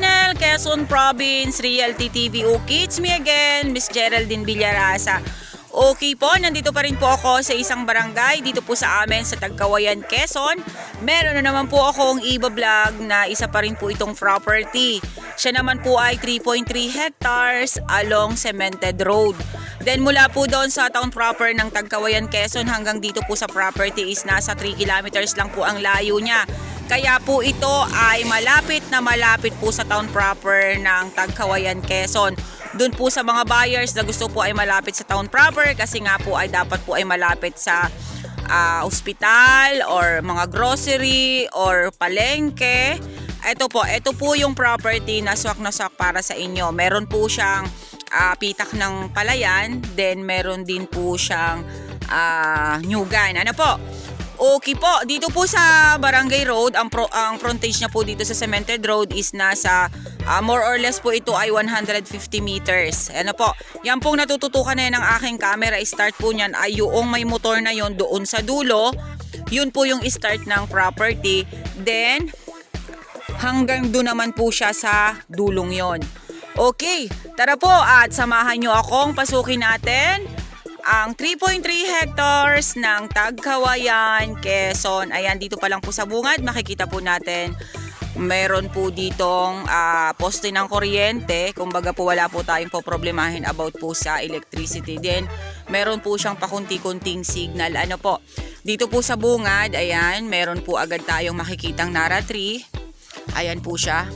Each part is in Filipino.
channel, Quezon Province Realty TV. Okay, it's me again, Miss Geraldine Villarasa. Okay po, nandito pa rin po ako sa isang barangay dito po sa amin sa Tagkawayan, Quezon. Meron na naman po akong iba-vlog na isa pa rin po itong property. Siya naman po ay 3.3 hectares along Cemented Road. Then mula po doon sa town proper ng Tagkawayan, Quezon hanggang dito po sa property is nasa 3 kilometers lang po ang layo niya. Kaya po ito ay malapit na malapit po sa town proper ng Tagkawayan, Quezon. Doon po sa mga buyers na gusto po ay malapit sa town proper kasi nga po ay dapat po ay malapit sa ospital or mga grocery or palengke. Ito po yung property na swak para sa inyo. Meron po siyang pitak ng palayan, then meron din po siyang nyugan. Ano po? Okay po, dito po sa Barangay Road, ang frontage niya po dito sa Cemented Road is nasa more or less po ito ay 150 meters. Ano po, yan pong natututukan na yan ng aking camera. Start po niyan ay yung may motor na yon doon sa dulo. Yun po yung start ng property. Then, hanggang doon naman po siya sa dulong yon. Okay, tara po at samahan nyo akong pasukin natin ang 3.3 hectares ng Tagkawayan, Quezon. Ayan, dito pa lang po sa bungad, makikita po natin. Meron po ditong poste ng kuryente. Kumbaga po wala po tayong poproblemahin about po sa electricity. Then, meron po siyang pakunti-kunting signal. Ano po, dito po sa bungad, ayan, meron po agad tayong makikitang Nara tree. Ayan po siya.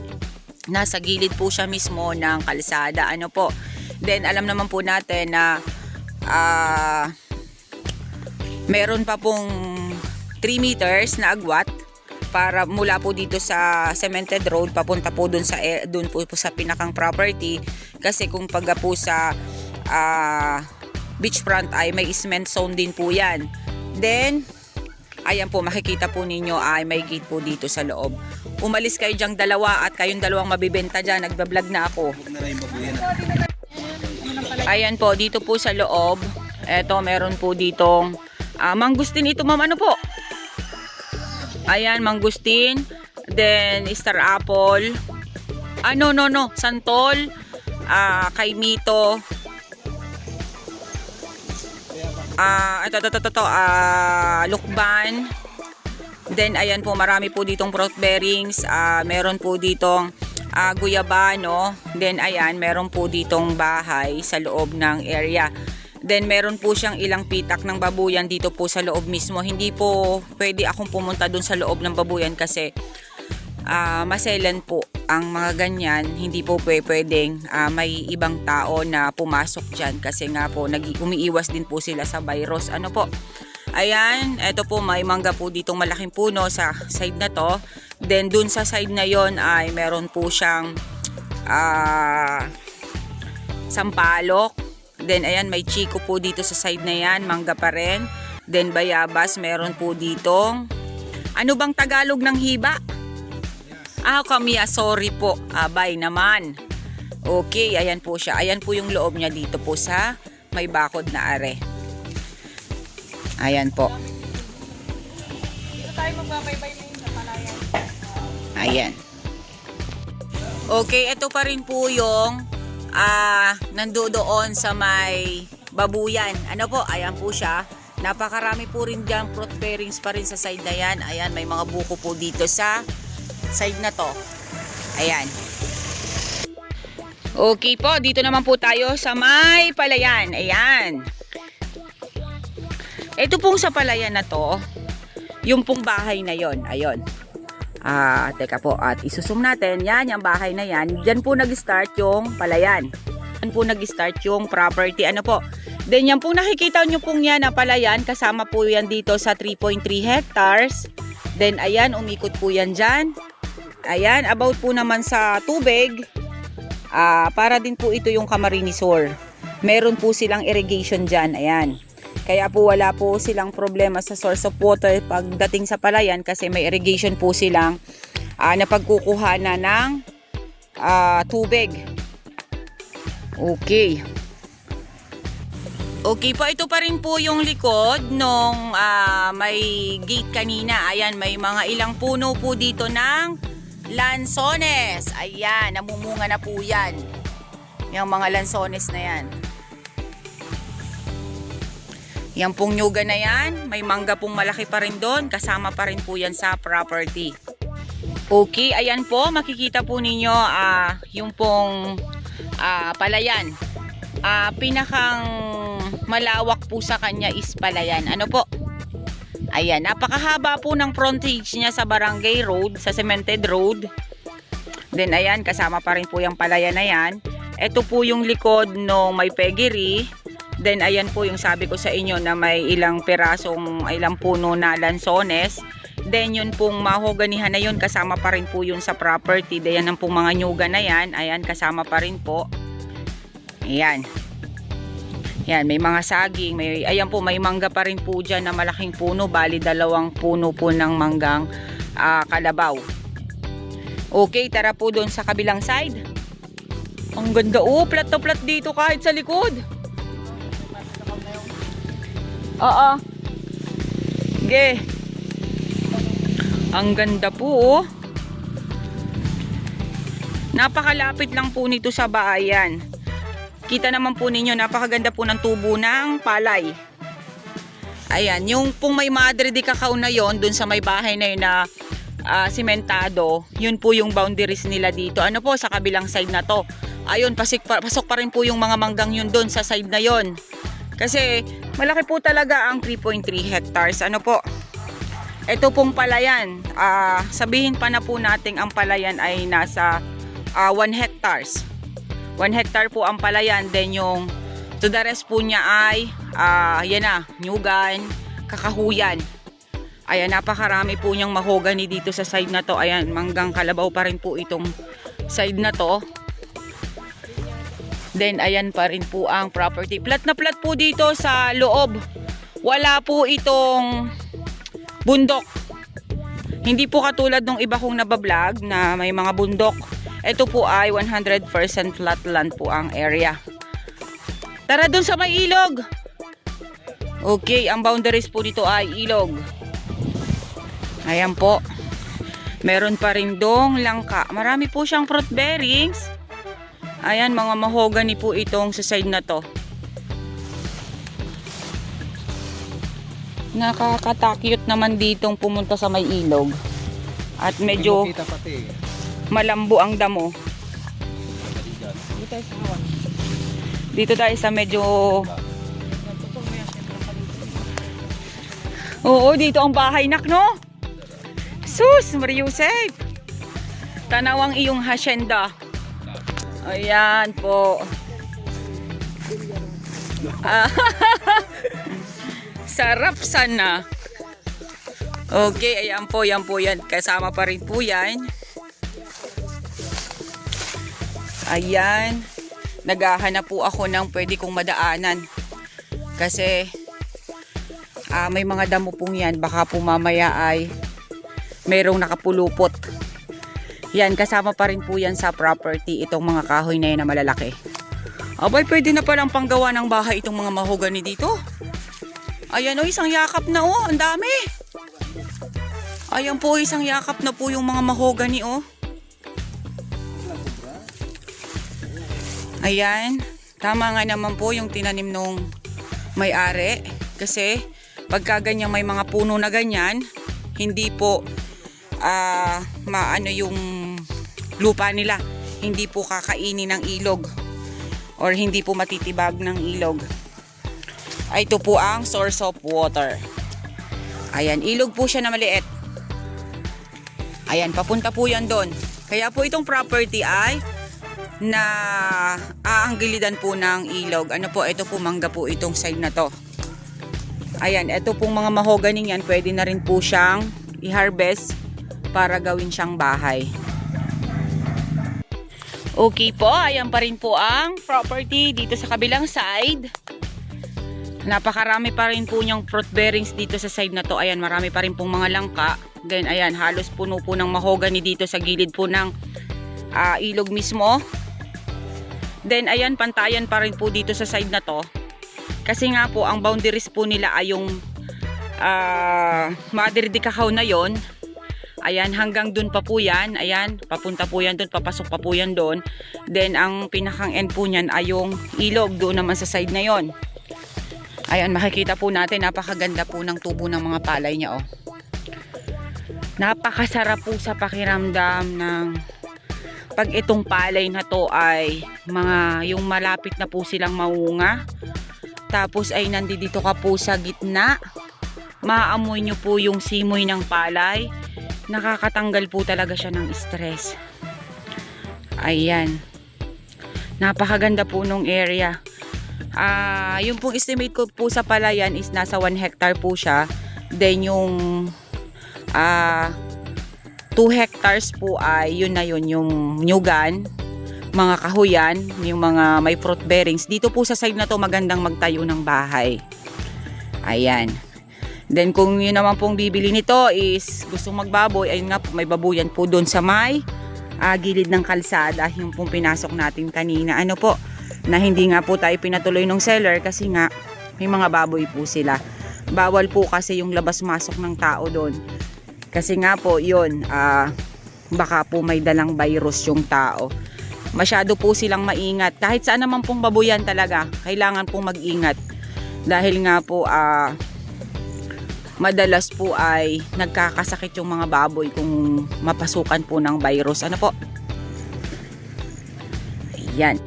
Nasa gilid po siya mismo ng kalsada. Ano po, then alam naman po natin na meron pa pong 3 meters na agwat para mula po dito sa Cemented Road papunta po dun po sa pinakang property, kasi kung pagka po sa beachfront ay may cement zone din po yan. Then ayan po, makikita po ninyo ay may gate po dito sa loob. Umalis kayo dyang dalawa at kayong dalawang mabibenta dyan. Nagbablog na ako. Ayan po, dito po sa loob. Eto, meron po ditong mangustin ito, ma'am. Ano po? Ayan, mangustin. Then, star apple. No. Santol. Kaimito. Lukban. Then, ayan po, marami po ditong fruit bearings. Meron po ditong guyabano. Then ayan, meron po ditong bahay sa loob ng area. Then meron po siyang ilang pitak ng babuyan dito po sa loob mismo. Hindi po pwede akong pumunta dun sa loob ng babuyan kasi maselan po ang mga ganyan. Hindi po pwedeng may ibang tao na pumasok dyan kasi nga po umiiwas din po sila sa virus. Ano po? Ayan, eto po, may mangga po ditong malaking puno sa side na to. Then dun sa side na yon ay meron po siyang sampalok. Then ayan, may chiko po dito sa side na yan, mangga pa rin. Then bayabas, meron po ditong ano bang Tagalog ng hiba? Kamiya, sorry po. Abay naman. Okay, ayan po siya. Ayan po yung loob niya dito po sa may bakod na are. Ayan po. Dito tayo magbabaybay na yun sa palayan. Ayan. Okay, ito pa rin po yung nandoon sa may babuyan. Ano po, ayan po siya. Napakarami po rin dyan fruit bearings pa rin sa side na yan. Ayan, may mga buko po dito sa side na to. Ayan. Okay po, dito naman po tayo sa may palayan. Ayan. Ito pong sa palayan na to, yung pong bahay na yon, ayun. Teka po, at isusum natin, yan, yung bahay na yan. Diyan po nag-start yung palayan. Diyan po nag-start yung property, ano po. Then yan pong nakikita nyo pong yan na palayan, kasama po yan dito sa 3.3 hectares. Then ayan, umikot po yan dyan. Ayan, about po naman sa tubig, para din po ito yung Camarinesor. Meron po silang irrigation dyan, ayan. Kaya po wala po silang problema sa source of water pagdating sa palayan kasi may irrigation po silang napagkukuha na ng tubig. Okay. Okay po, ito pa rin po yung likod nung may gate kanina. Ayan, may mga ilang puno po dito ng lansones. Ayan, namumunga na po yan. Yung mga lansones na yan. Yan pong nyuga na yan. May mangga pong malaki pa rin doon. Kasama pa rin po yan sa property. Okay, ayan po. Makikita po ninyo yung pong palayan. Pinakang malawak po sa kanya is palayan. Ano po? Ayan, napakahaba po ng frontage niya sa barangay road, sa cemented road. Then ayan, kasama pa rin po yung palayan na yan. Ito po yung likod ng may peggery. Then ayan po yung sabi ko sa inyo na may ilang puno na lansones. Then yun pong mahoganihan na yun, kasama pa rin po yun sa property. Then yan pong mga nyuga na yan, ayan, kasama pa rin po. Ayan. Yan, may mga saging, ayan po, may mangga pa rin po dyan na malaking puno, bali 2 puno po ng manggang kalabaw. Okay, tara po doon sa kabilang side. Ang ganda, plat na plat dito kahit sa likod. Oo. Okay. Ang ganda po, Napakalapit lang po nito sa bahayan. Kita naman po ninyo, napakaganda po ng tubo ng palay. Ayan, yung pong may Madre de Cacao na yon, dun sa may bahay na yun na simentado, yun po yung boundaries nila dito. Ano po, sa kabilang side na to. Ayun, pasok pa rin po yung mga manggang yun dun sa side na yon. Kasi malaki po talaga ang 3.3 hectares. Ano po, ito pong palayan, sabihin pa na po natin ang palayan ay nasa 1 hectares. 1 hectare po ang palayan, then yung to the rest po niya ay yan na, nyugan, kakahuyan. Ayan, napakarami po niyang mahogany dito sa side na to. Ayan, manggang kalabaw pa rin po itong side na to. Then ayan pa rin po ang property. Plat na plat po dito sa loob. Wala po itong bundok. Hindi po katulad ng iba kong nabablog na may mga bundok. Ito po ay 100% flat land po ang area. Tara dun sa may ilog. Okay, ang boundaries po dito ay ilog. Ayan po. Meron pa rin dong langka. Marami po siyang fruit bearings. Ayan, mga mahogany po itong sa side na to. Nakakatakyot naman ditong pumunta sa may ilog. At medyo malambo ang damo. Dito tayo sa medyo... Oo, dito ang bahay nak, no? Sus, Mariusep. Tanaw ang iyong hacienda. Ayan po. Sarap sana. Okay, ayan po, yan po yan. Kasama pa rin po yan. Ayan. Naghahanap po ako ng pwede kong madaanan. Kasi may mga damo pong yan. Baka po mamaya ay merong nakapulupot. Yan, kasama pa rin po yan sa property. Itong mga kahoy na yan na malalaki. Abay, pwede na palang panggawa ng bahay itong mga mahogany dito. Ayan o, isang yakap na o. Ang dami. Ayan po, isang yakap na po yung mga mahogany o. Ayan. Tama nga naman po yung tinanim nung may-ari. Kasi pagka ganyan may mga puno na ganyan, hindi po maano yung lupa nila. Hindi po kakainin ng ilog. Or hindi po matitibag ng ilog. Ay, ito po ang source of water. Ayan, ilog po siya na maliit. Ayan, papunta po yan doon. Kaya po itong property ay na aanggilidan po ng ilog. Ano po, ito po mangga po itong side na to. Ayan, ito pong mga mahogany yan, pwede na rin po siyang i-harvest para gawin siyang bahay. Okay po, ayan pa rin po ang property dito sa kabilang side. Napakarami pa rin po niyang fruit bearings dito sa side na to. Ayan, marami pa rin pong mga langka. Then ayan, halos puno po ng mahogany dito sa gilid po ng ilog mismo. Then ayan, pantayan pa rin po dito sa side na to. Kasi nga po, ang boundaries po nila ay yung Madre de Cacao na yon. Ayan, hanggang dun pa po yan. Ayan, papunta po yan dun, papasok pa po yan dun. Then, ang pinakang end po niyan ay yung ilog doon naman sa side na yon. Ayan, makikita po natin, napakaganda po ng tubo ng mga palay niya, oh. Napakasarap po sa pakiramdam ng pag itong palay na to ay yung malapit na po silang maunga. Tapos ay nandito ka po sa gitna. Maamoy nyo po yung simoy ng palay. Nakakatanggal po talaga siya ng stress. Ayan. Napakaganda po nung area. Yung pong estimate ko po sa palayan is nasa 1 hectare po siya. Then yung 2 hectares po ay yun na yun, yung nyugan, mga kahuyan, yung mga may fruit bearings. Dito po sa side na to magandang magtayo ng bahay. Ayan. Then kung yun naman pong bibili nito is gustong magbaboy, ayun nga po, may babuyan po doon sa may gilid ng kalsada, yung pong pinasok natin kanina. Ano po, na hindi nga po tayo pinatuloy ng seller kasi nga may mga baboy po sila. Bawal po kasi yung labas-masok ng tao doon. Kasi nga po yun, baka po may dalang virus yung tao. Masyado po silang maingat. Kahit saan naman pong babuyan talaga, kailangan pong mag-ingat. Dahil nga po, madalas po ay nagkakasakit yung mga baboy kung mapasukan po ng virus. Ano po? Ayan.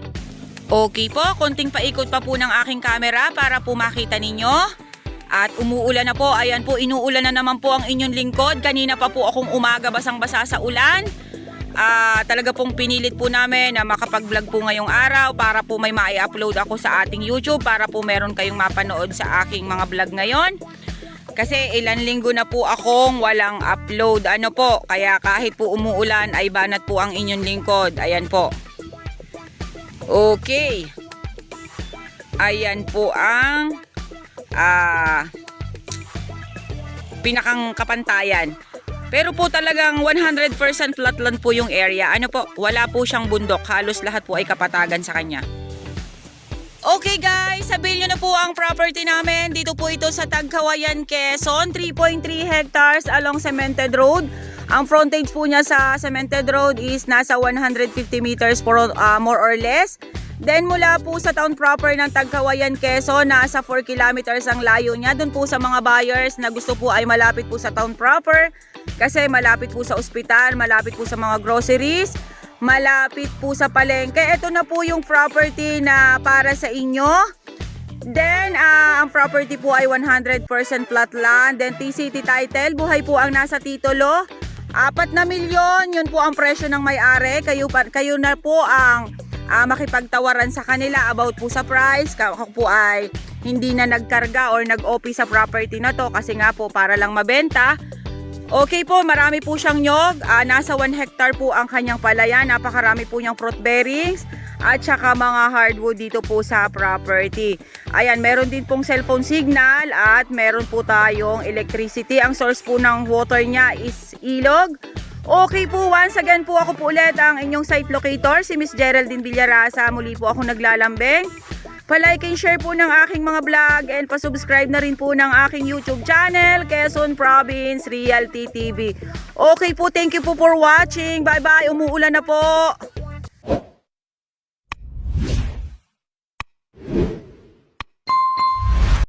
Okay po, konting paikot pa po ng aking camera para po makita ninyo. At umuulan na po, ayan po, inuulan na naman po ang inyong lingkod. Kanina pa po akong umaga basang-basa sa ulan. Talaga pong pinilit po namin na makapag-vlog po ngayong araw para po may ma-upload ako sa ating YouTube para po meron kayong mapanood sa aking mga vlog ngayon. Kasi ilan linggo na po akong walang upload. Ano po, kaya kahit po umuulan ay banat po ang inyong lingkod. Ayan po. Okay. Ayan po ang pinakang kapantayan. Pero po talagang 100% flatland po yung area. Ano po, wala po siyang bundok. Halos lahat po ay kapatagan sa kanya. Okay guys, sabihin nyo na po ang property namin. Dito po ito sa Tagkawayan, Quezon. 3.3 hectares along Cemented Road. Ang frontage po niya sa Cemented Road is nasa 150 meters more or less. Then mula po sa town proper ng Tagkawayan, Quezon, nasa 4 kilometers ang layo niya. Doon po sa mga buyers na gusto po ay malapit po sa town proper. Kasi malapit po sa ospital, malapit po sa mga groceries, malapit po sa palengke. Ito na po yung property na para sa inyo. Then, ang property po ay 100% flat land. Then, TCT title, buhay po ang nasa titulo. 4 na milyon, yun po ang presyo ng may-ari. Kayo na po ang makipagtawaran sa kanila about po sa price. Ako po ay hindi na nagkarga or nag-OP sa property na to kasi nga po para lang mabenta. Okay po, marami po siyang nyog. Nasa 1 hectare po ang kanyang palayan. Napakarami po niyang fruit bearings at saka mga hardwood dito po sa property. Ayan, meron din pong cellphone signal at meron po tayong electricity. Ang source po ng water niya is ilog. Okay po, once again po ako po ulit ang inyong site locator, si Miss Geraldine Villarasa. Muli po ako naglalambing. Pa-like and share po ng aking mga vlog and pa-subscribe na rin po ng aking YouTube channel, Quezon Province Realty TV. Okay po, thank you po for watching. Bye-bye, umuulan na po.